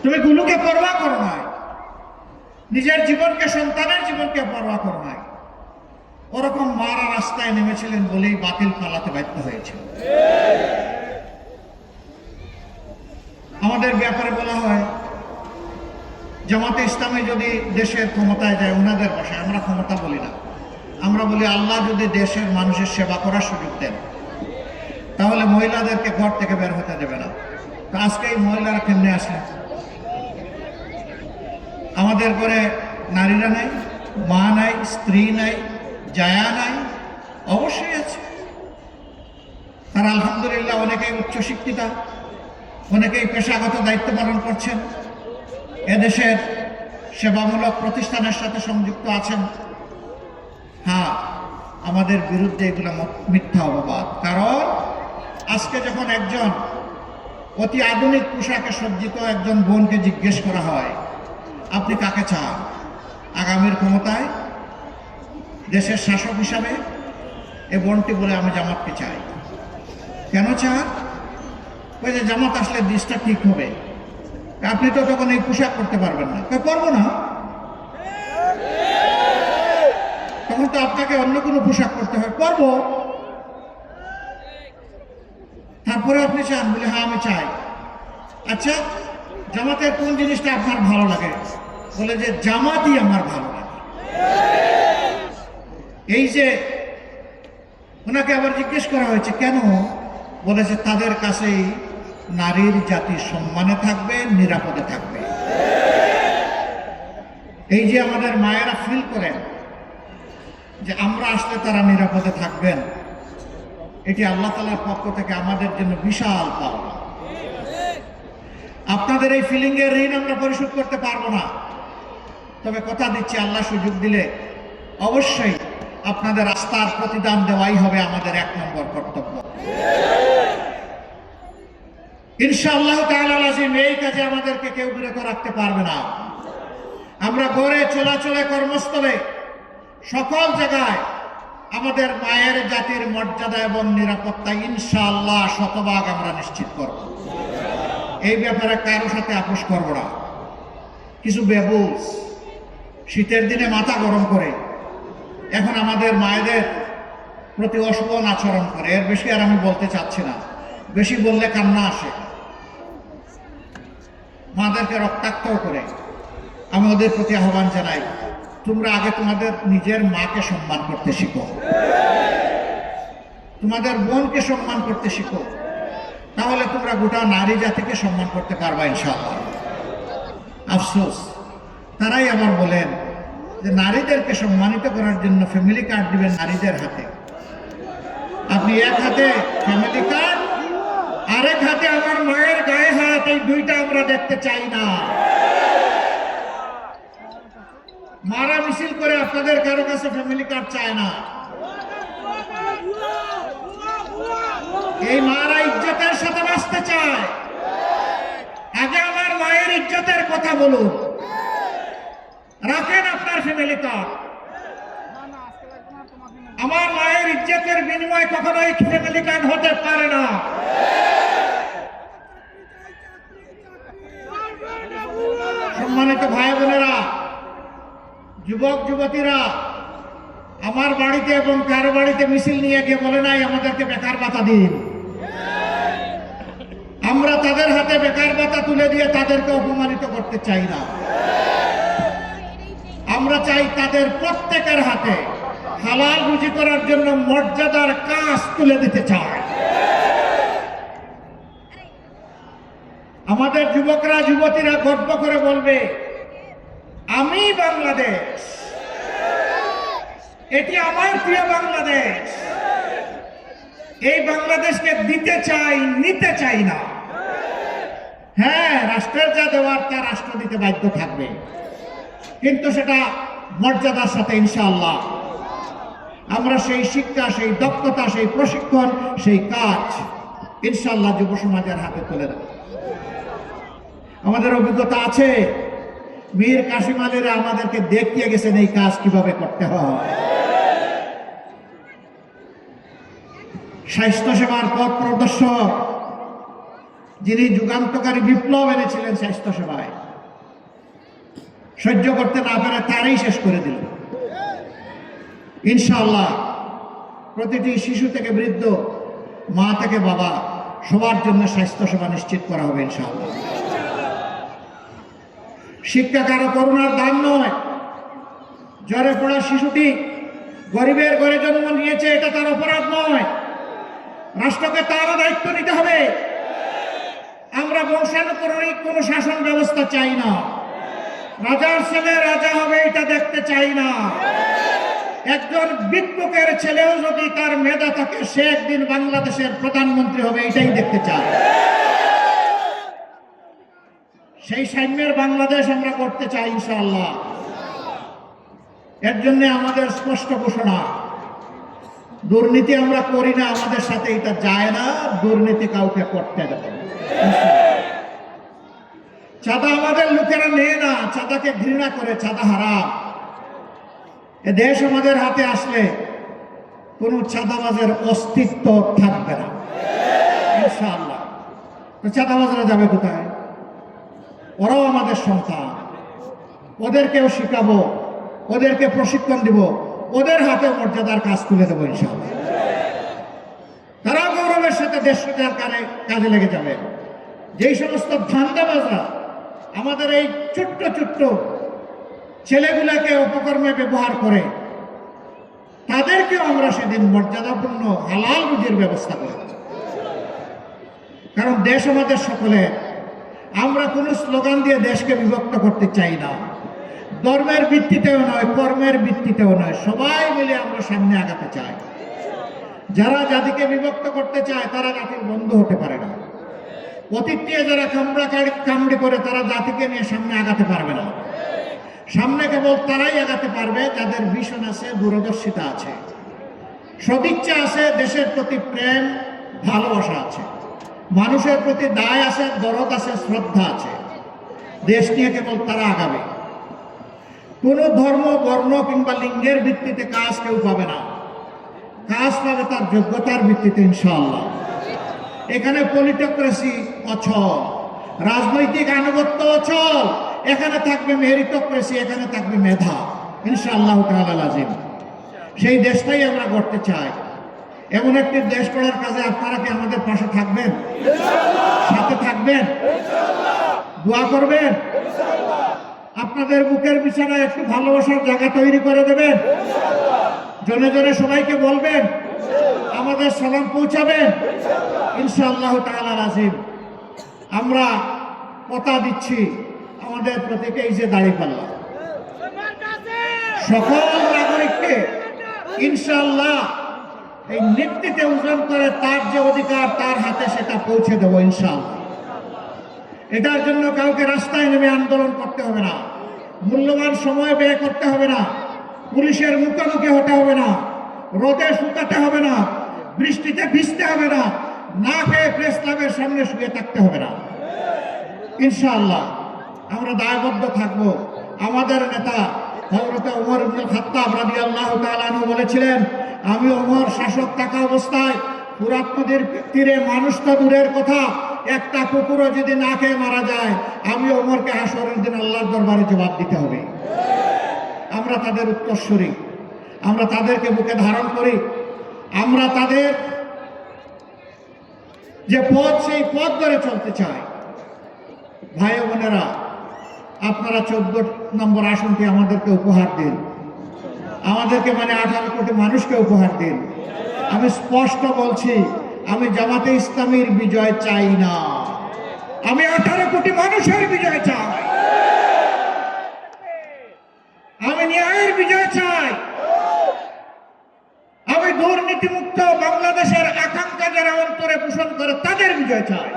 তুমি গুলোকে পরোয়া করো নাই, নিজের জীবনকে, সন্তানের জীবনকে পরোয়া করো নাই। ওরকম মারা রাস্তায় নেমেছিলেন বলেই বাতিল পালাতে বাধ্য হয়েছিল। আমাদের ব্যাপারে বলা হয় জামাতে ইসলামী যদি দেশের ক্ষমতায় যায় ওনাদের বসে, আমরা ক্ষমতা বলি না, আমরা বলি আল্লাহ যদি দেশের মানুষের সেবা করার সুযোগ দেন তাহলে মহিলাদেরকে ঘর থেকে বের হতে দেবে না। তো আজকে এই মহিলারা কেমনে আসলেন? আমাদের ঘরে নারীরা নাই, মা নাই, স্ত্রী নাই, জায়া নাই? অবশ্যই আছে। তারা আলহামদুলিল্লাহ অনেকেই উচ্চশিক্ষিতা, অনেকেই পেশাগত দায়িত্ব পালন করছেন, এদেশের সেবামূলক প্রতিষ্ঠানের সাথে সংযুক্ত আছেন। হ্যাঁ, আমাদের বিরুদ্ধে এগুলো মিথ্যা অপবাদ। কারণ আজকে যখন একজন অতি আধুনিক পোশাকে সজ্জিত একজন বোনকে জিজ্ঞেস করা হয় আপনি কাকে চান আগামীর ক্ষমতায় দেশের শাসক হিসাবে, এ বোনটি বলে আমি জামাতকে চাই। কেন চান? ওই যে জামাত আসলে দেশটা ঠিক হবে। আপনি তো তখন এই পোশাক করতে পারবেন না। করবো না, তখন তো আপনাকে অন্য কোনো পোশাক করতে হয়। করবো। তারপরে আপনি চান? বলে হ্যাঁ আমি চাই। আচ্ছা, জামাতের কোন জিনিসটা আপনার ভালো লাগে? বলে যে জামাতই আমার ভালো লাগে। এই যে ওনাকে আবার জিজ্ঞেস করা হয়েছে কেন, বলেছে তাদের কাছেই নারীর জাতি সম্মানে থাকবে, নিরাপদে থাকবে। এই যে আমাদের মায়েরা ফিল করেন যে আমরা আসলে তারা নিরাপদে থাকবেন, এটি আল্লাহ তাআলার পক্ষ থেকে আমাদের জন্য বিশাল পাওনা। আপনাদের এই ফিলিং এর ঋণ আমরা পরিশোধ করতে পারবো না, তবে কথা দিচ্ছি আল্লাহ সুযোগ দিলে অবশ্যই আপনাদের আস্থার প্রতিদান দেওয়াই হবে আমাদের 1 নম্বর কর্তব্য। ইনশাআল্লাহ তাআলা লাজিম এই কাজে আমাদেরকে কেউ বিরত রাখতে পারবে না। আমরা ঘরে, চলাচলে, কর্মস্থলে, সকল জায়গায় আমাদের মায়ের জাতির মর্যাদা এবং নিরাপত্তা ইনশাআল্লাহ শতভাগ আমরা নিশ্চিত করব। এই ব্যাপারে কারো সাথে আপোষ করব না। কিছু বেবুস শীতের দিনে মাথা গরম করে এখন আমাদের মায়েদের প্রতি অশোভন আচরণ করে। এর বেশি আর আমি বলতে চাচ্ছি না, বেশি বললে কান্না আসে। মাদেরকে রক্তাক্ত করে আমি ওদের প্রতি আহ্বান জানাই, তোমরা আগে তোমাদের নিজের মাকে সম্মান করতে শিখো, তোমাদের বোনকে সম্মান করতে শিখো, তাহলে তোমরা গোটা নারী জাতিকে সম্মান করতে পারবা ইনশাআল্লাহ। আফসোস, তারাই আবার বলেন যে নারীদেরকে সম্মানিত করার জন্য ফ্যামিলি কার্ড দিবেন নারীদের হাতে। আপনি এক হাতে ফ্যামিলি কার্ড, আরেক হাতে আমার মায়ের গায়ে হাত, এই দুইটা আমরা দেখতে চাই না। মারা মিছিল করে আপনাদের কারো কাছে ফ্যামিলি কার্ড চায় না। এই মারা ইজ্জতের সাথে বাঁচতে চায়। আগে আমার মায়ের ইজ্জতের কথা বলুন, রাখেন আপনার ফ্যামিলি কার্ড। আমার মায়ের ইজ্জতের বিনিময় কখনোই ফ্যামিলি কার্ড হতে পারে না। সম্মানিত ভাই বোনেরা, যুবক যুবতীরা, আমার বাড়িতে এবং কারো বাড়িতে মিছিল নিয়ে গিয়ে বলে নাই আমাদেরকে বেকার ভাতা দিন। আমরা তাদের হাতে বেকার ভাতা তুলে দিয়ে তাদেরকে অপমানিত করতে চাই না। আমরা চাই তাদের প্রত্যেকের হাতে হালাল রুজি করার জন্য মর্যাদার কাজ তুলে দিতে চাই। আমাদের যুবকরা যুবতীরা গর্ব করে বলবে আমি বাংলাদেশ, এটি আমার প্রিয় বাংলাদেশ। এই বাংলাদেশকে দিতে চাই, নিতে চাই না। হ্যাঁ, রাষ্ট্রের যা দেওয়ার তা রাষ্ট্র দিতে বাধ্য থাকবে, কিন্তু সেটা মর্যাদার সাথে ইনশাআল্লাহ। আমরা সেই শিক্ষা, সেই দক্ষতা, সেই প্রশিক্ষণ, সেই কাজ ইনশাআল্লাহ যুব সমাজের হাতে তুলে দেব। আমাদের অভিজ্ঞতা আছে, মীর কাসিম আলীরা আমাদেরকে দেখিয়ে গেছেন এই কাজ কিভাবে করতে হয়। স্বাস্থ্য সেবার পথ প্রদর্শক যিনি যুগান্তকারী বিপ্লব এনেছিলেন স্বাস্থ্যসেবায়, সহ্য করতে না পারে তারই শেষ করে দিল। ইনশাআল্লাহ প্রতিটি শিশু থেকে বৃদ্ধ, মা থেকে বাবা, সবার জন্য স্বাস্থ্যসেবা নিশ্চিত করা হবে ইনশাআল্লাহ। শিক্ষা কারো করুণার দান নয়। জ্বরে পড়া শিশুটি গরিবের ঘরে জন্ম নিয়েছে, এটা তার অপরাধ নয়। রাষ্ট্রকে তারও দায়িত্ব নিতে হবে। আমরা বংশানুক্রমিক কোনো শাসন ব্যবস্থা চাই না। রাজার ছেলে রাজা হবে এটা দেখতে চাই না। একজন ভিক্ষুকের ছেলেও যদি তার মেধা থাকে, সে একদিন বাংলাদেশের প্রধানমন্ত্রী হবে, এটাই দেখতে চাই। সেই সাম্যের বাংলাদেশ আমরা করতে চাই ইনশাআল্লাহ। এর জন্য আমাদের স্পষ্ট ঘোষণা, দুর্নীতি আমরা করি না, আমাদের সাথে এটা যায় না, দুর্নীতি কাউকে করতে দেব। চাঁদা আমাদের লোকেরা নেয় না, চাঁদাকে ঘৃণা করে, চাঁদা হারাম। এ দেশ আমাদের হাতে আসলে কোনো চাঁদাবাজের অস্তিত্ব থাকবে না ইনশাআল্লাহ। তো চাঁদাবাজরা যাবে কোথায়? ওরাও আমাদের সন্তান, ওদেরকেও শিখাবো, ওদেরকে প্রশিক্ষণ দিব, ওদের হাতে মর্যাদার কাজ তুলে দেবো ইনশাআল্লাহ। তারা গৌরবের সাথে দেশ কাজে লেগে যাবে। যেই সমস্ত ধান্দাবাজরা আমাদের এই ছোট্ট ছোট্ট ছেলেগুলাকে উপকর্মে ব্যবহার করে, তাদেরকেও আমরা সেদিন মর্যাদাপূর্ণ হালাল রুজির ব্যবস্থা করে দেব। কারণ দেশ আমাদের সকলের। আমরা কোনো স্লোগান দিয়ে দেশকে বিভক্ত করতে চাই না। ধর্মের ভিত্তিতেও নয়, কর্মের ভিত্তিতেও নয়, সবাই মিলে আমরা সামনে আগাতে চাই। যারা জাতিকে বিভক্ত করতে চায় তারা জাতির বন্ধু হতে পারে না। অতীত দিয়ে যারা কামড়ি করে তারা জাতিকে নিয়ে সামনে আগাতে পারবে না। সামনে কেবল তারাই আগাতে পারবে যাদের ভিশন আছে, দূরদর্শিতা আছে, সদিচ্ছা আছে, দেশের প্রতি প্রেম ভালোবাসা আছে, মানুষের প্রতি দায় আছে, দরদ আছে, শ্রদ্ধা আছে। দেশ নিয়ে কেবল তারা আগাবে। কোন ধর্ম, বর্ণ কিংবা লিঙ্গের ভিত্তিতে কাজ কেউ পাবে না। কাজ পাবে তার যোগ্যতার ভিত্তিতে ইনশাআল্লাহ। এখানে পলিটোক্রেসি অচল, রাজনৈতিক আনুগত্য অচল। এখানে থাকবে মেরিটোক্রেসি, এখানে থাকবে মেধা ইনশাআল্লাহ তাআলা লাজিম। সেই দেশটাই আমরা গড়তে চাই। এমন একটি দেশ গড়ার কাজে আপনারা কি আমাদের পাশে থাকবেন? সাথে থাকবেন? দোয়া করবেন? আপনাদের বুকের বিছানায় একটু ভালোবাসার জায়গা তৈরি করে দেবেন? জনে জনে সবাইকে বলবেন, আমাদের সালাম পৌঁছাবেন ইনশাআল্লাহ তাআলা লাজিম। আমরা কথা দিচ্ছি, আমাদের প্রতীক এই যে দাঁড়িপাল্লা, সকল নাগরিককে ইনশাআল্লাহ এই নীতিতে ওজন করে তার যে অধিকার তার হাতে সেটা পৌঁছে দেবো ইনশাআল্লাহ। এটার জন্য কাউকে রাস্তায় নেমে আন্দোলন করতে হবে না, মূল্যবান সময় ব্যয় করতে হবে না, পুলিশের মুখোমুখি হতে হবে না, রোদে শুকাতে হবে না, বৃষ্টিতে ভিজতে হবে না, না খেয়ে প্রেস ক্লাবের সামনে শুয়ে থাকতে হবে না ইনশাআল্লাহ। আমরা দায়বদ্ধ থাকব। আমাদের নেতা হযরত ওমর ইবনে খাত্তাব রাদিয়াল্লাহু তাআলা আনহু বলেছিলেন, আমি ওমর শাসক থাকা অবস্থায় ফুরাত নদীর তীরে মানুষ তো দূরের কথা, একটা কুকুরও যদি না খেয়ে মারা যায়, আমি ওমরকে হাসরের দিন আল্লাহর দরবারে জবাব দিতে হবে। আমরা তাদের উত্তরসূরি, আমরা তাদেরকে বুকে ধারণ করি। আমরা তাদের যে পথ, সেই পথ ধরে চলতে চাই। ভাই বোনেরা, আপনারা 14 নম্বর আসনটি আমাদেরকে উপহার দিন, আমাদেরকে মানে 18 কোটি মানুষকে উপহার দিন। আমি স্পষ্ট বলছি, আমি জামাতে ইসলামীর বিজয় চাই না, আমি 18 কোটি মানুষের বিজয় চাই, আমি ন্যায়ের বিজয় চাই, আমি দুর্নীতিমুক্ত বাংলাদেশের আকাঙ্ক্ষা যারা অন্তরে পোষণ করে তাদের বিজয় চাই।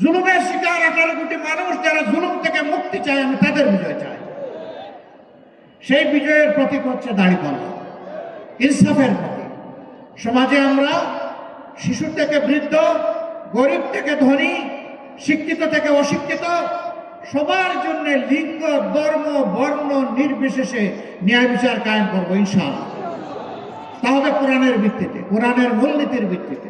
জুলুমের শিকার 18 কোটি মানুষ যারা জুলুম থেকে মুক্তি চায়, আমি তাদের বিজয় চাই। সেই বিজয়ের প্রতীক হচ্ছে দাঁড়িপাল্লা, ইনসাফের প্রতীক। সমাজে আমরা শিশু থেকে বৃদ্ধ, গরিব থেকে ধনী, শিক্ষিত থেকে অশিক্ষিত, সবার জন্য লিঙ্গ, ধর্ম, বর্ণ নির্বিশেষে ন্যায় বিচার কায়েম করবো ইনশাআল্লাহ। তা হবে কোরআনের ভিত্তিতে, কোরআনের মূলনীতির ভিত্তিতে।